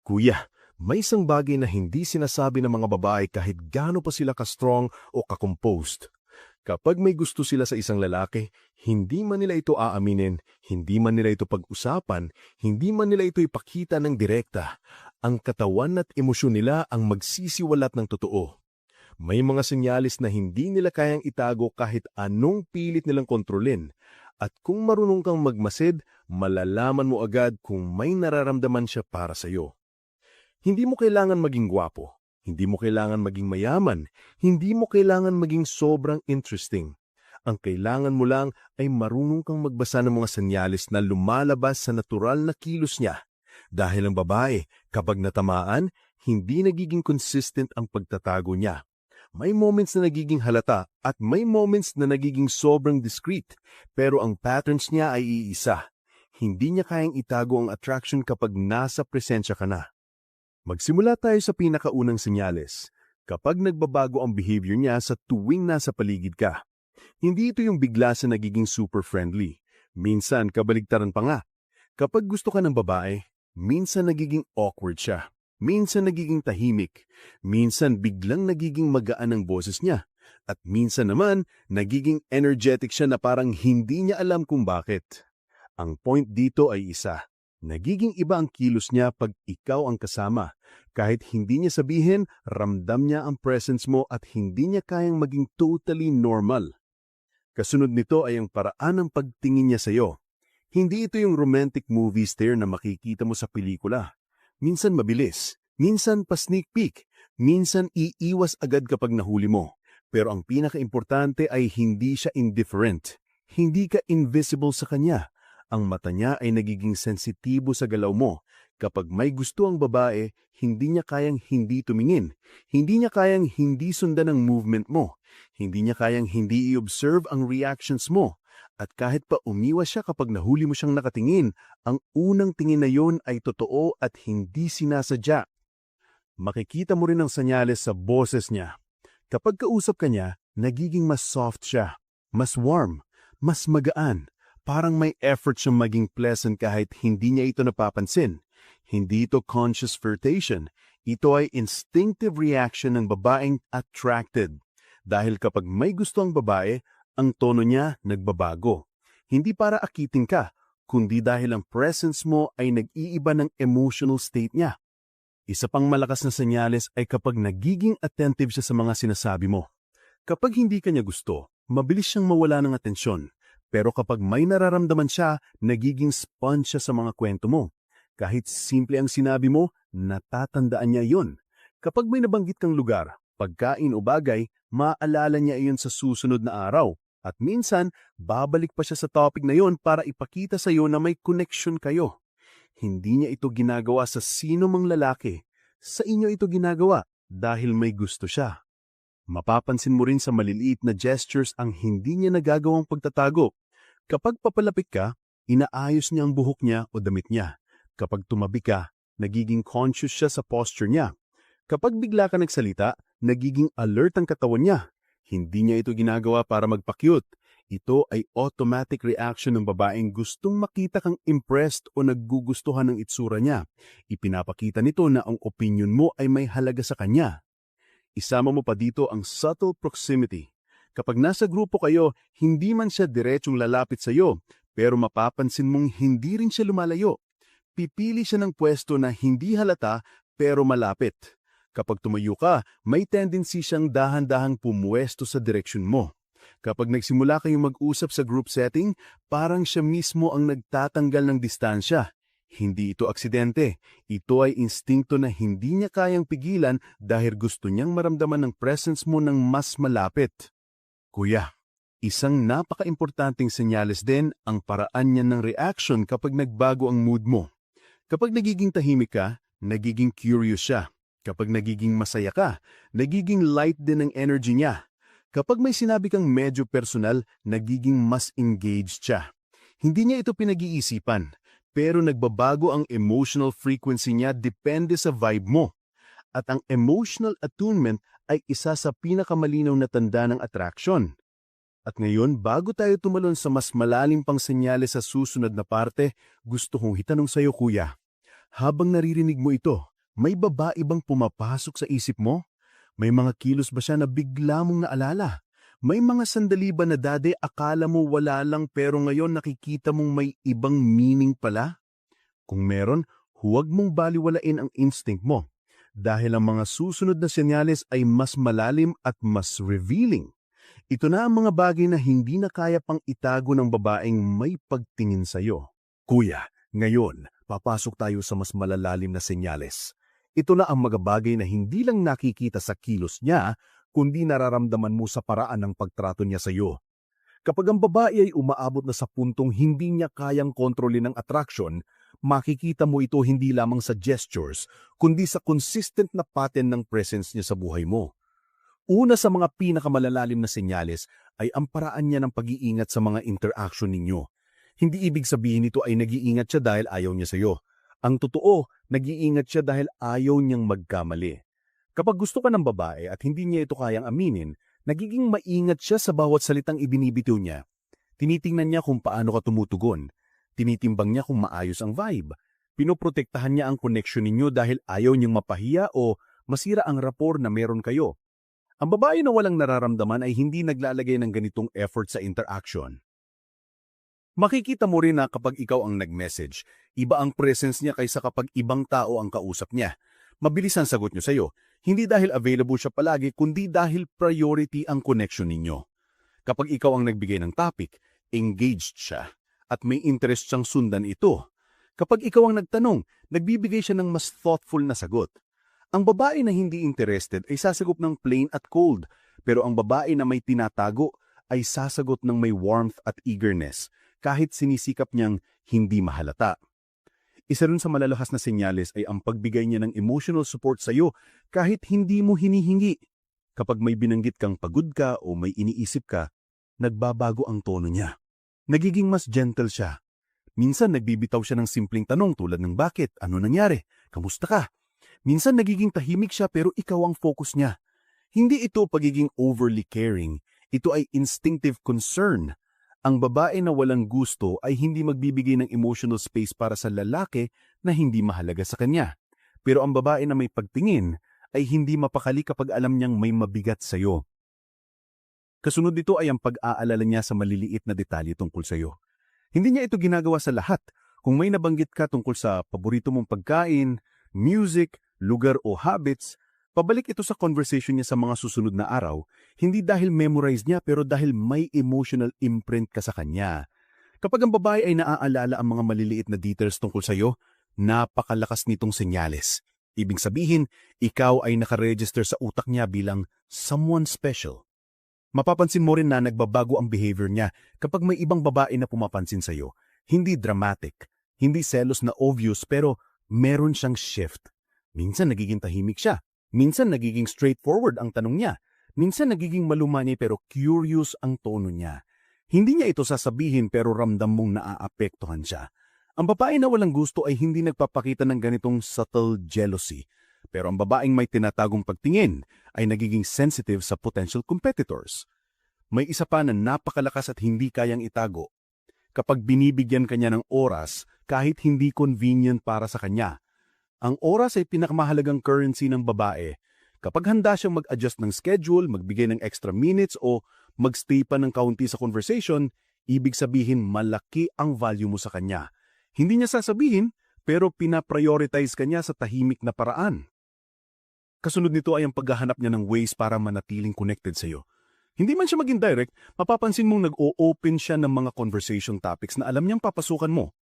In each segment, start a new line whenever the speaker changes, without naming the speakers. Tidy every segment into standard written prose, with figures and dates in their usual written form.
Kuya, may isang bagay na hindi sinasabi ng mga babae kahit gaano pa sila ka-strong o ka-composed. Kapag may gusto sila sa isang lalaki, hindi man nila ito aaminin, hindi man nila ito pag-usapan, hindi man nila ito ipakita ng direkta. Ang katawan at emosyon nila ang magsisiwalat ng totoo. May mga senyalis na hindi nila kayang itago kahit anong pilit nilang kontrolin. At kung marunong kang magmasid, malalaman mo agad kung may nararamdaman siya para sa'yo. Hindi mo kailangan maging gwapo. Hindi mo kailangan maging mayaman. Hindi mo kailangan maging sobrang interesting. Ang kailangan mo lang ay marunong kang magbasa ng mga senyalis na lumalabas sa natural na kilos niya. Dahil ang babae, kapag natamaan, hindi nagiging consistent ang pagtatago niya. May moments na nagiging halata at may moments na nagiging sobrang discreet, pero ang patterns niya ay iisa. Hindi niya kayang itago ang attraction kapag nasa presensya ka na. Magsimula tayo sa pinakaunang senyales. Kapag nagbabago ang behavior niya sa tuwing nasa paligid ka. Hindi ito yung bigla sa nagiging super friendly. Minsan kabaligtaran pa nga. Kapag gusto ka ng babae, minsan nagiging awkward siya. Minsan nagiging tahimik. Minsan biglang nagiging magaan ang boses niya. At minsan naman, nagiging energetic siya na parang hindi niya alam kung bakit. Ang point dito ay isa. Nagiging iba ang kilos niya pag ikaw ang kasama. Kahit hindi niya sabihin, ramdam niya ang presence mo at hindi niya kayang maging totally normal. Kasunod nito ay ang paraan ng pagtingin niya sa iyo. Hindi ito yung romantic movie stare na makikita mo sa pelikula. Minsan mabilis, minsan pa sneak peek, minsan iiwas agad kapag nahuli mo. Pero ang pinakaimportante ay hindi siya indifferent. Hindi ka invisible sa kanya. Ang mata niya ay nagiging sensitibo sa galaw mo. Kapag may gusto ang babae, hindi niya kayang hindi tumingin. Hindi niya kayang hindi sundan ang movement mo. Hindi niya kayang hindi i-observe ang reactions mo. At kahit pa umiwas siya kapag nahuli mo siyang nakatingin, ang unang tingin na yon ay totoo at hindi sinasadya. Makikita mo rin ang senyales sa boses niya. Kapag kausap ka niya, nagiging mas soft siya, mas warm, mas magaan. Parang may effort siyang maging pleasant kahit hindi niya ito napapansin. Hindi ito conscious flirtation. Ito ay instinctive reaction ng babaeng attracted. Dahil kapag may gusto ang babae, ang tono niya nagbabago. Hindi para akitin ka, kundi dahil ang presence mo ay nag-iiba ng emotional state niya. Isa pang malakas na senyales ay kapag nagiging attentive siya sa mga sinasabi mo. Kapag hindi ka niya gusto, mabilis siyang mawala ng atensyon. Pero kapag may nararamdaman siya, nagiging sponge siya sa mga kwento mo. Kahit simple ang sinabi mo, natatandaan niya iyon. Kapag may nabanggit kang lugar, pagkain o bagay, maaalala niya iyon sa susunod na araw. At minsan, babalik pa siya sa topic na iyon para ipakita sa iyo na may connection kayo. Hindi niya ito ginagawa sa sino mang lalaki. Sa inyo ito ginagawa dahil may gusto siya. Mapapansin mo rin sa maliliit na gestures ang hindi niya nagagawang pagtatago. Kapag papalapit ka, inaayos niya ang buhok niya o damit niya. Kapag tumabi ka, nagiging conscious siya sa posture niya. Kapag bigla ka nagsalita, nagiging alert ang katawan niya. Hindi niya ito ginagawa para magpa-cute. Ito ay automatic reaction ng babaeng gustong makita kang impressed o naggugustuhan ng itsura niya. Ipinapakita nito na ang opinion mo ay may halaga sa kanya. Isama mo pa dito ang subtle proximity. Kapag nasa grupo kayo, hindi man siya diretsong lalapit sa iyo, pero mapapansin mong hindi rin siya lumalayo. Pipili siya ng pwesto na hindi halata pero malapit. Kapag tumayo ka, may tendency siyang dahan-dahang pumuwesto sa direksyon mo. Kapag nagsimula kayong mag-usap sa group setting, parang siya mismo ang nagtatanggal ng distansya. Hindi ito aksidente. Ito ay instinkto na hindi niya kayang pigilan dahil gusto niyang maramdaman ng presence mo ng mas malapit. Kuya, isang napaka-importanting senyales din ang paraan niya ng reaction kapag nagbago ang mood mo. Kapag nagiging tahimik ka, nagiging curious siya. Kapag nagiging masaya ka, nagiging light din ang energy niya. Kapag may sinabi kang medyo personal, nagiging mas engaged siya. Hindi niya ito pinag-iisipan, pero nagbabago ang emotional frequency niya depende sa vibe mo. At ang emotional attunement ay isa sa pinakamalinaw na tanda ng attraction. At ngayon, bago tayo tumalon sa mas malalim pang senyales sa susunod na parte, gusto kong itanong sa iyo, kuya. Habang naririnig mo ito, May babae bang pumapasok sa isip mo? May mga kilos ba siya na bigla mong naalala? May mga sandali ba na dati akala mo wala lang pero ngayon nakikita mong may ibang meaning pala? Kung meron, huwag mong baliwalain ang instinct mo dahil ang mga susunod na senyales ay mas malalim at mas revealing. Ito na ang mga bagay na hindi na kaya pang itago ng babaeng may pagtingin sa'yo. Kuya, ngayon, papasok tayo sa mas malalalim na senyales. Ito na ang mga bagay na hindi lang nakikita sa kilos niya, kundi nararamdaman mo sa paraan ng pagtrato niya sa iyo. Kapag ang babae ay umaabot na sa puntong hindi niya kayang kontrolin ang attraction, makikita mo ito hindi lamang sa gestures, kundi sa consistent na pattern ng presence niya sa buhay mo. Una sa mga pinakamalalalim na senyales ay ang paraan niya ng pag-iingat sa mga interaction ninyo. Hindi ibig sabihin ito ay nag-iingat siya dahil ayaw niya sa iyo. Ang totoo, nag-iingat siya dahil ayaw niyang magkamali. Kapag gusto ka ng babae at hindi niya ito kayang aminin, nagiging maingat siya sa bawat salitang ibinibitiw niya. Tinitingnan niya kung paano ka tumutugon. Tinitimbang niya kung maayos ang vibe. Pinoprotektahan niya ang connection ninyo dahil ayaw niyang mapahiya o masira ang rapport na meron kayo. Ang babae na walang nararamdaman ay hindi naglalagay ng ganitong effort sa interaction. Makikita mo rin na kapag ikaw ang nag-message, iba ang presence niya kaysa kapag ibang tao ang kausap niya. Mabilis ang sagot niyo sa iyo, hindi dahil available siya palagi, kundi dahil priority ang connection ninyo. Kapag ikaw ang nagbigay ng topic, engaged siya, at may interest siyang sundan ito. Kapag ikaw ang nagtanong, nagbibigay siya ng mas thoughtful na sagot. Ang babae na hindi interested ay sasagot ng plain at cold, pero ang babae na may tinatago ay sasagot ng may warmth at eagerness, kahit sinisikap niyang hindi mahalata. Isa rin sa malalahas na senyales ay ang pagbigay niya ng emotional support sa iyo kahit hindi mo hinihingi. Kapag may binanggit kang pagod ka o may iniisip ka, nagbabago ang tono niya. Nagiging mas gentle siya. Minsan nagbibitaw siya ng simpleng tanong tulad ng bakit, ano nangyari, kamusta ka? Minsan nagiging tahimik siya pero ikaw ang focus niya. Hindi ito pagiging overly caring, ito ay instinctive concern. Ang babae na walang gusto ay hindi magbibigay ng emotional space para sa lalaki na hindi mahalaga sa kanya. Pero ang babae na may pagtingin ay hindi mapakali kapag alam niyang may mabigat sa iyo. Kasunod nito ay ang pag-aalala niya sa maliliit na detalye tungkol sa iyo. Hindi niya ito ginagawa sa lahat. Kung may nabanggit ka tungkol sa paborito mong pagkain, music, lugar o habits, pabalik ito sa conversation niya sa mga susunod na araw, hindi dahil memorize niya pero dahil may emotional imprint ka sa kanya. Kapag ang babae ay naaalala ang mga maliliit na details tungkol sa iyo, napakalakas nitong senyales. Ibig sabihin, ikaw ay nakaregister sa utak niya bilang someone special. Mapapansin mo rin na nagbabago ang behavior niya kapag may ibang babae na pumapansin sa iyo. Hindi dramatic, hindi selos na obvious pero meron siyang shift. Minsan nagiging tahimik siya. Minsan nagiging straightforward ang tanong niya. Minsan nagiging malumani pero curious ang tono niya. Hindi niya ito sasabihin pero ramdam mong naaapektuhan siya. Ang babae na walang gusto ay hindi nagpapakita ng ganitong subtle jealousy. Pero ang babaeng may tinatagong pagtingin ay nagiging sensitive sa potential competitors. May isa pa na napakalakas at hindi kayang itago. Kapag binibigyan kanya ng oras kahit hindi convenient para sa kanya. Ang oras ay pinakamahalagang currency ng babae. Kapag handa siyang mag-adjust ng schedule, magbigay ng extra minutes o magstay pa ng kaunti sa conversation, ibig sabihin malaki ang value mo sa kanya. Hindi niya sasabihin, pero pinaprioritize kanya sa tahimik na paraan. Kasunod nito ay ang paghahanap niya ng ways para manatiling connected sa iyo. Hindi man siya maging direct, mapapansin mong nag-o-open siya ng mga conversation topics na alam niyang papasukan mo.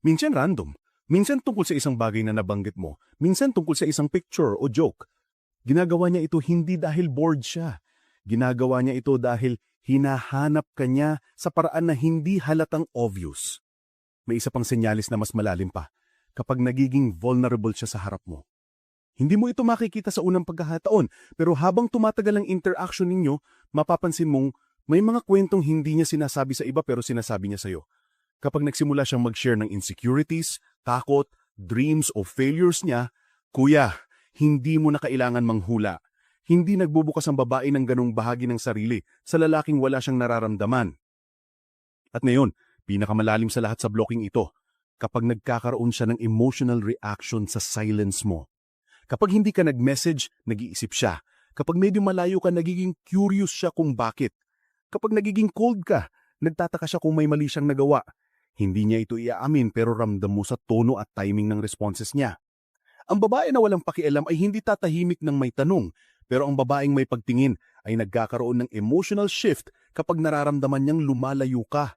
Minsan random. Minsan tungkol sa isang bagay na nabanggit mo, minsan tungkol sa isang picture o joke. Ginagawa niya ito hindi dahil bored siya. Ginagawa niya ito dahil hinahanap kanya sa paraan na hindi halatang obvious. May isa pang senyalis na mas malalim pa, kapag nagiging vulnerable siya sa harap mo. Hindi mo ito makikita sa unang pagkakataon, pero habang tumatagal ang interaction ninyo, mapapansin mong may mga kwentong hindi niya sinasabi sa iba pero sinasabi niya sa iyo. Kapag nagsimula siyang mag-share ng insecurities, takot, dreams o failures niya, kuya, hindi mo na kailangan manghula. Hindi nagbubukas ang babae ng ganong bahagi ng sarili sa lalaking wala siyang nararamdaman. At ngayon, pinakamalalim sa lahat sa blocking ito, kapag nagkakaroon siya ng emotional reaction sa silence mo. Kapag hindi ka nag-message, nag-iisip siya. Kapag medyo malayo ka, nagiging curious siya kung bakit. Kapag nagiging cold ka, nagtataka siya kung may mali siyang nagawa. Hindi niya ito iaamin pero ramdam mo sa tono at timing ng responses niya. Ang babae na walang pakialam ay hindi tatahimik ng may tanong, pero ang babaeng may pagtingin ay nagkakaroon ng emotional shift kapag nararamdaman niyang lumalayo ka.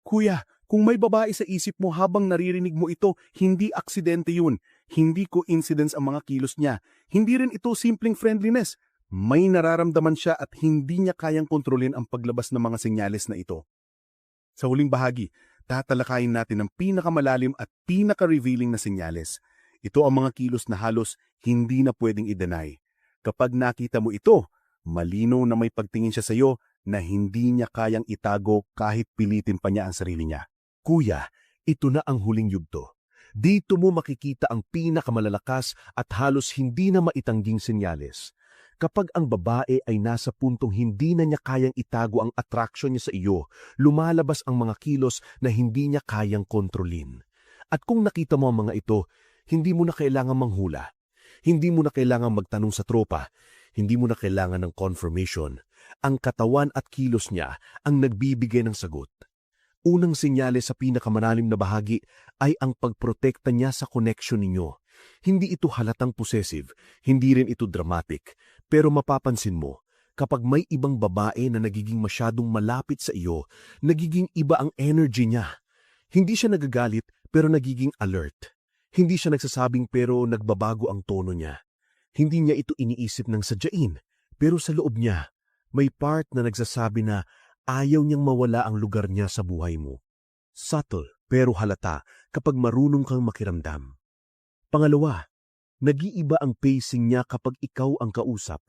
Kuya, kung may babae sa isip mo habang naririnig mo ito, hindi aksidente yun. Hindi coincidence ang mga kilos niya. Hindi rin ito simpleng friendliness. May nararamdaman siya at hindi niya kayang kontrolin ang paglabas ng mga senyales na ito. Sa huling bahagi, tatalakayin natin ang pinakamalalim at pinaka-revealing na senyales. Ito ang mga kilos na halos hindi na pwedeng i-deny. Kapag nakita mo ito, malinaw na may pagtingin siya sa iyo na hindi niya kayang itago kahit pilitin pa niya ang sarili niya. Kuya, ito na ang huling yugto. Dito mo makikita ang pinakamalalakas at halos hindi na maitangging senyales. Kapag ang babae ay nasa puntong hindi na niya kayang itago ang attraction niya sa iyo, lumalabas ang mga kilos na hindi niya kayang kontrolin. At kung nakita mo ang mga ito, hindi mo na kailangan manghula. Hindi mo na kailangan magtanong sa tropa. Hindi mo na kailangan ng confirmation. Ang katawan at kilos niya ang nagbibigay ng sagot. Unang senyales sa pinakamalalim na bahagi ay ang pagprotekta niya sa connection ninyo. Hindi ito halatang possessive, hindi rin ito dramatic, pero mapapansin mo, kapag may ibang babae na nagiging masyadong malapit sa iyo, nagiging iba ang energy niya. Hindi siya nagagalit pero nagiging alert. Hindi siya nagsasabing pero nagbabago ang tono niya. Hindi niya ito iniisip ng sadyain, pero sa loob niya, may part na nagsasabi na ayaw niyang mawala ang lugar niya sa buhay mo. Subtle pero halata kapag marunong kang makiramdam. Pangalawa, nag-iiba ang pacing niya kapag ikaw ang kausap.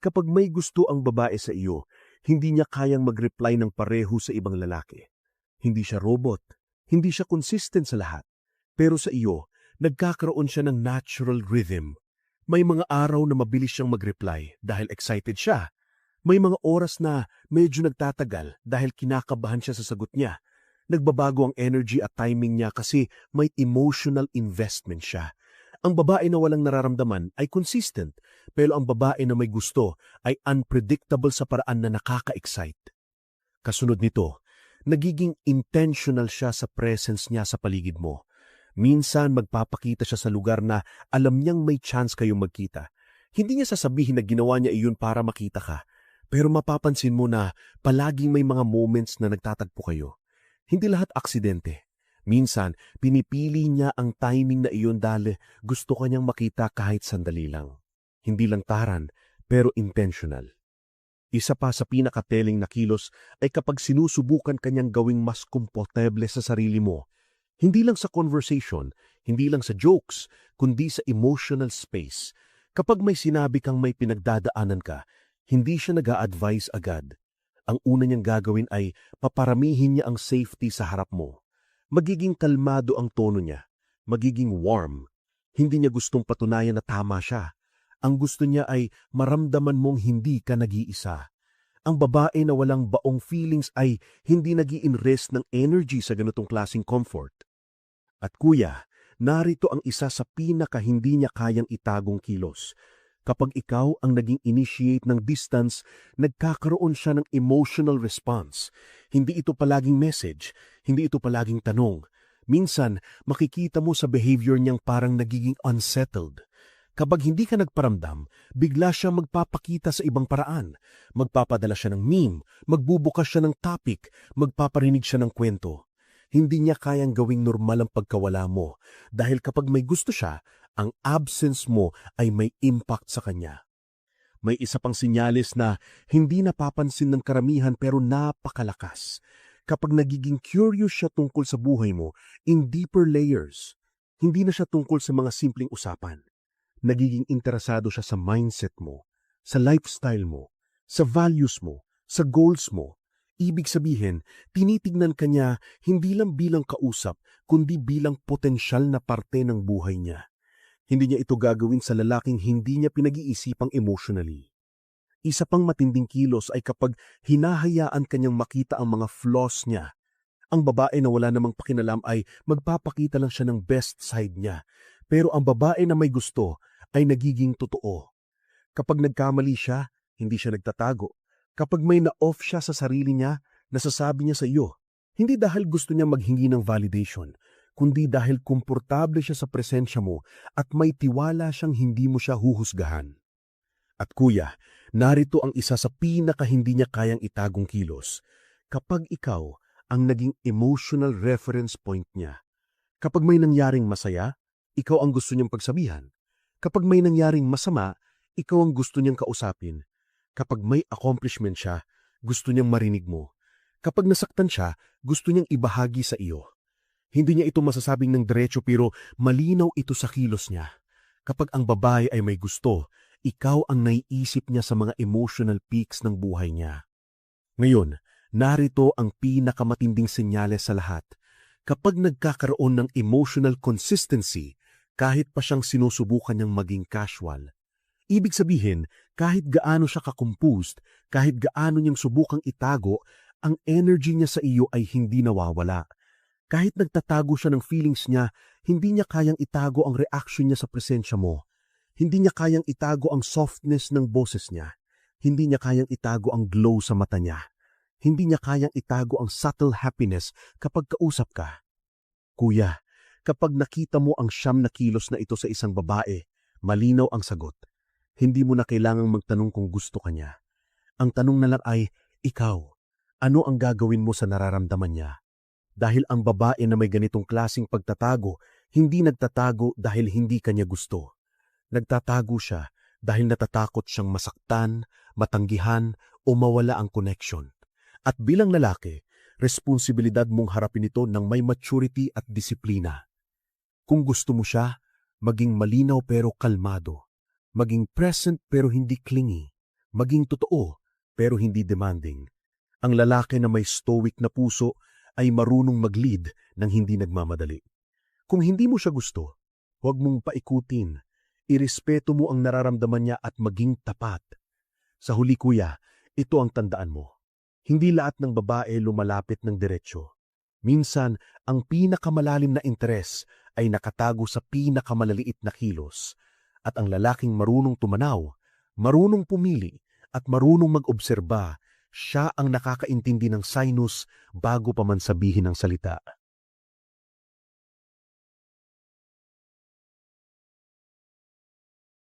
Kapag may gusto ang babae sa iyo, hindi niya kayang mag-reply ng pareho sa ibang lalaki. Hindi siya robot, hindi siya consistent sa lahat. Pero sa iyo, nagkakaroon siya ng natural rhythm. May mga araw na mabilis siyang mag-reply dahil excited siya. May mga oras na medyo nagtatagal dahil kinakabahan siya sa sagot niya. Nagbabago ang energy at timing niya kasi may emotional investment siya. Ang babae na walang nararamdaman ay consistent, pero ang babae na may gusto ay unpredictable sa paraan na nakaka-excite. Kasunod nito, nagiging intentional siya sa presence niya sa paligid mo. Minsan magpapakita siya sa lugar na alam niyang may chance kayong magkita. Hindi niya sasabihin na ginawa niya iyon para makita ka, pero mapapansin mo na palaging may mga moments na nagtatagpo kayo. Hindi lahat aksidente. Minsan, pinipili niya ang timing na iyon dahil gusto kanyang makita kahit sandali lang. Hindi lang taran, pero intentional. Isa pa sa pinakateling na kilos ay kapag sinusubukan kanyang gawing mas komportable sa sarili mo. Hindi lang sa conversation, hindi lang sa jokes, kundi sa emotional space. Kapag may sinabi kang may pinagdadaanan ka, hindi siya nag-a-advise agad. Ang una niyang gagawin ay paparamihin niya ang safety sa harap mo. Magiging kalmado ang tono niya, magiging warm. Hindi niya gustong patunayan na tama siya. Ang gusto niya ay maramdaman mong hindi ka nag-iisa. Ang babae na walang baong feelings ay hindi nag-i-invest ng energy sa ganitong klaseng comfort. At kuya, narito ang isa sa pinaka hindi niya kayang itagong kilos. Kapag ikaw ang naging initiate ng distance, nagkakaroon siya ng emotional response. Hindi ito palaging message, hindi ito palaging tanong. Minsan, makikita mo sa behavior niyang parang nagiging unsettled. Kapag hindi ka nagparamdam, bigla siya magpapakita sa ibang paraan. Magpapadala siya ng meme, magbubukas siya ng topic, magpaparinig siya ng kwento. Hindi niya kayang gawing normal ang pagkawala mo dahil kapag may gusto siya, ang absence mo ay may impact sa kanya. May isa pang senyales na hindi napapansin ng karamihan pero napakalakas. Kapag nagiging curious siya tungkol sa buhay mo in deeper layers, hindi na siya tungkol sa mga simpleng usapan. Nagiging interesado siya sa mindset mo, sa lifestyle mo, sa values mo, sa goals mo. Ibig sabihin, tinitignan ka niya hindi lang bilang kausap, kundi bilang potensyal na parte ng buhay niya. Hindi niya ito gagawin sa lalaking hindi niya pinag-iisipang emotionally. Isa pang matinding kilos ay kapag hinahayaan kanyang makita ang mga flaws niya. Ang babae na wala namang pakinalam ay magpapakita lang siya ng best side niya. Pero ang babae na may gusto ay nagiging totoo. Kapag nagkamali siya, hindi siya nagtatago. Kapag may na-off siya sa sarili niya, nasasabi niya sa iyo. Hindi dahil gusto niya maghingi ng validation, kundi dahil komportable siya sa presensya mo at may tiwala siyang hindi mo siya huhusgahan. At kuya, narito ang isa sa pinaka-hindi niya kayang itagong kilos. Kapag ikaw ang naging emotional reference point niya. Kapag may nangyaring masaya, ikaw ang gusto niyang pagsabihan. Kapag may nangyaring masama, ikaw ang gusto niyang kausapin. Kapag may accomplishment siya, gusto niyang marinig mo. Kapag nasaktan siya, gusto niyang ibahagi sa iyo. Hindi niya ito masasabing ng diretso pero malinaw ito sa kilos niya. Kapag ang babae ay may gusto, ikaw ang naiisip niya sa mga emotional peaks ng buhay niya. Ngayon, narito ang pinakamatinding senyales sa lahat. Kapag nagkakaroon ng emotional consistency, kahit pa siyang sinusubukan niyang maging casual. Ibig sabihin, kahit gaano siya ka-composed, kahit gaano niyang subukang itago, ang energy niya sa iyo ay hindi nawawala. Kahit nagtatago siya ng feelings niya, hindi niya kayang itago ang reaction niya sa presensya mo. Hindi niya kayang itago ang softness ng boses niya. Hindi niya kayang itago ang glow sa mata niya. Hindi niya kayang itago ang subtle happiness kapag kausap ka. Kuya, kapag nakita mo ang 9 na kilos na ito sa isang babae, malinaw ang sagot. Hindi mo na kailangang magtanong kung gusto ka niya. Ang tanong na lang ay, ikaw, ano ang gagawin mo sa nararamdaman niya? Dahil ang babae na may ganitong klasing pagtatago, hindi nagtatago dahil hindi kanya gusto. Nagtatago siya dahil natatakot siyang masaktan, matanggihan o mawala ang connection. At bilang lalaki, responsibilidad mong harapin ito ng may maturity at disiplina. Kung gusto mo siya, maging malinaw pero kalmado. Maging present pero hindi clingy. Maging totoo pero hindi demanding. Ang lalaki na may stoic na puso ay marunong mag-lead nang hindi nagmamadali. Kung hindi mo siya gusto, huwag mong paikutin. Irespeto mo ang nararamdaman niya at maging tapat. Sa huli kuya, ito ang tandaan mo. Hindi lahat ng babae lumalapit ng diretsyo. Minsan, ang pinakamalalim na interes ay nakatago sa pinakamalaliit na kilos. At ang lalaking marunong tumanaw, marunong pumili, at marunong mag-obserba, siya ang nakakaintindi ng sinus bago pa man sabihin ng salita.